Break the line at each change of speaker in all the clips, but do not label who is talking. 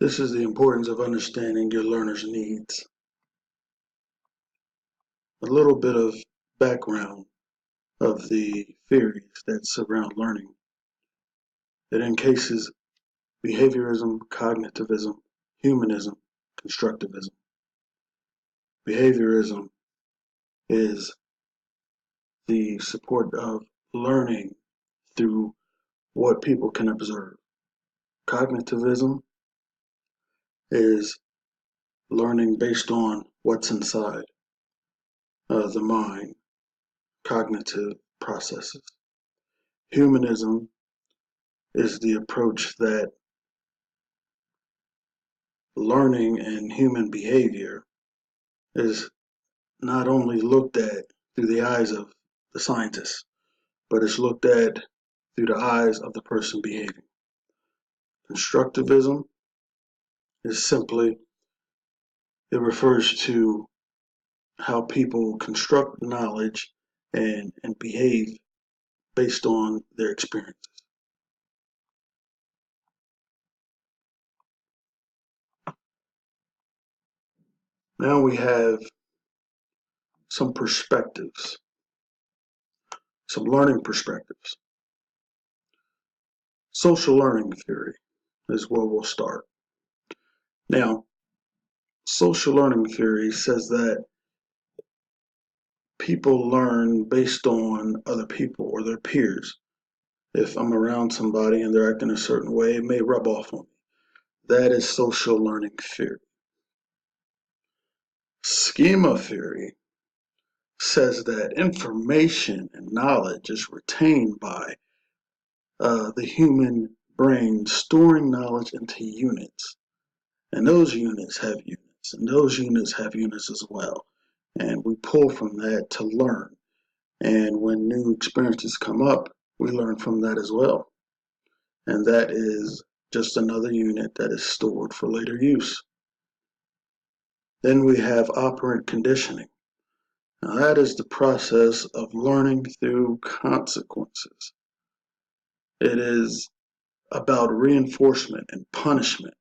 This is the importance of understanding your learner's needs. A little bit of background of the theories that surround learning. It encases behaviorism, cognitivism, humanism, constructivism. Behaviorism is the support of learning through what people can observe. Cognitivism is learning based on what's inside the mind, cognitive processes. Humanism is the approach that learning and human behavior is not only looked at through the eyes of the scientist, but it's looked at through the eyes of the person behaving. Constructivism is simply, it refers to how people construct knowledge and behave based on their experiences. Now we have some perspectives, some learning perspectives. Social learning theory is where we'll start. Now, social learning theory says that people learn based on other people or their peers. If I'm around somebody and they're acting a certain way, it may rub off on me. That is social learning theory. Schema theory says that information and knowledge is retained by the human brain, storing knowledge into units. And those units have units, and those units have units as well. And we pull from that to learn. And when new experiences come up, we learn from that as well. And that is just another unit that is stored for later use. Then we have operant conditioning. Now that is the process of learning through consequences. It is about reinforcement and punishment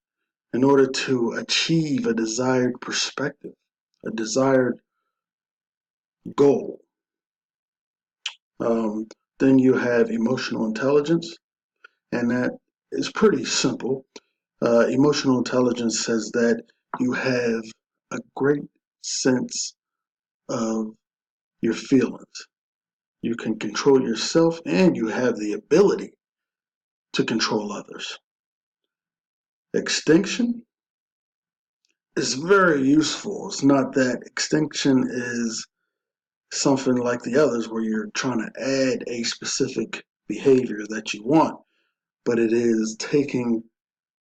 in order to achieve a desired perspective, a desired goal. Then you have emotional intelligence, and that is pretty simple. Emotional intelligence says that you have a great sense of your feelings. You can control yourself and you have the ability to control others. Extinction is very useful. It's not that extinction is something like the others where you're trying to add a specific behavior that you want, but it is taking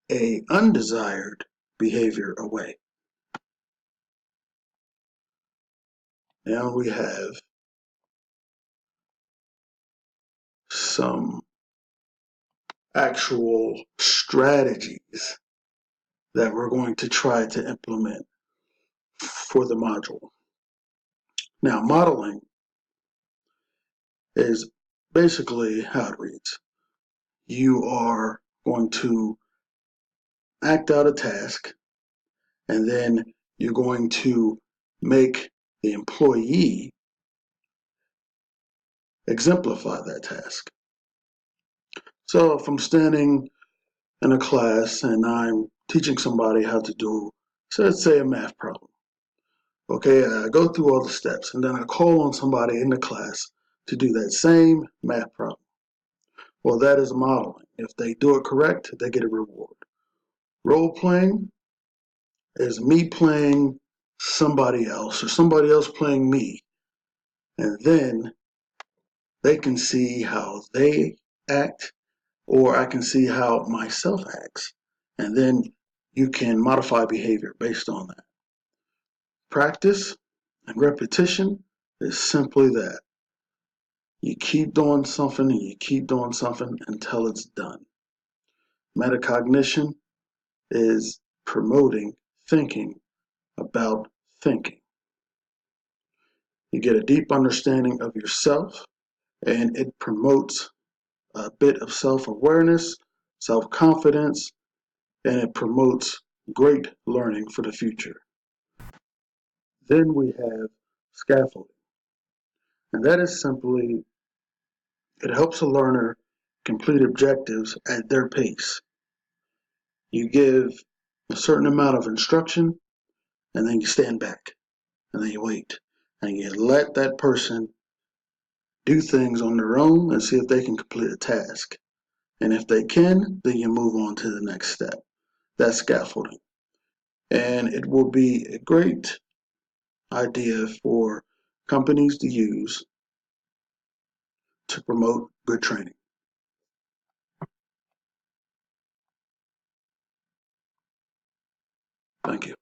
a undesired behavior away. Now we have some actual strategies that we're going to try to implement for the module. Now, modeling is basically how it reads. You are going to act out a task, and then you're going to make the employee exemplify that task. So if I'm standing in a class and I'm teaching somebody how to do, so let's say, a math problem. Okay, I go through all the steps and then I call on somebody in the class to do that same math problem. Well, that is modeling. If they do it correct, they get a reward. Role playing is me playing somebody else or somebody else playing me. And then they can see how they act, or I can see how myself acts. And then you can modify behavior based on that. Practice and repetition is simply that. You keep doing something and you keep doing something until it's done. Metacognition is promoting thinking about thinking. You get a deep understanding of yourself, and it promotes a bit of self-awareness, self-confidence, and it promotes great learning for the future. Then we have scaffolding, and that is simply, it helps a learner complete objectives at their pace. You give a certain amount of instruction, and then you stand back, and then you wait, and you let that person do things on their own and see if they can complete a task. And if they can, then you move on to the next step. That's scaffolding. And it will be a great idea for companies to use to promote good training. Thank you.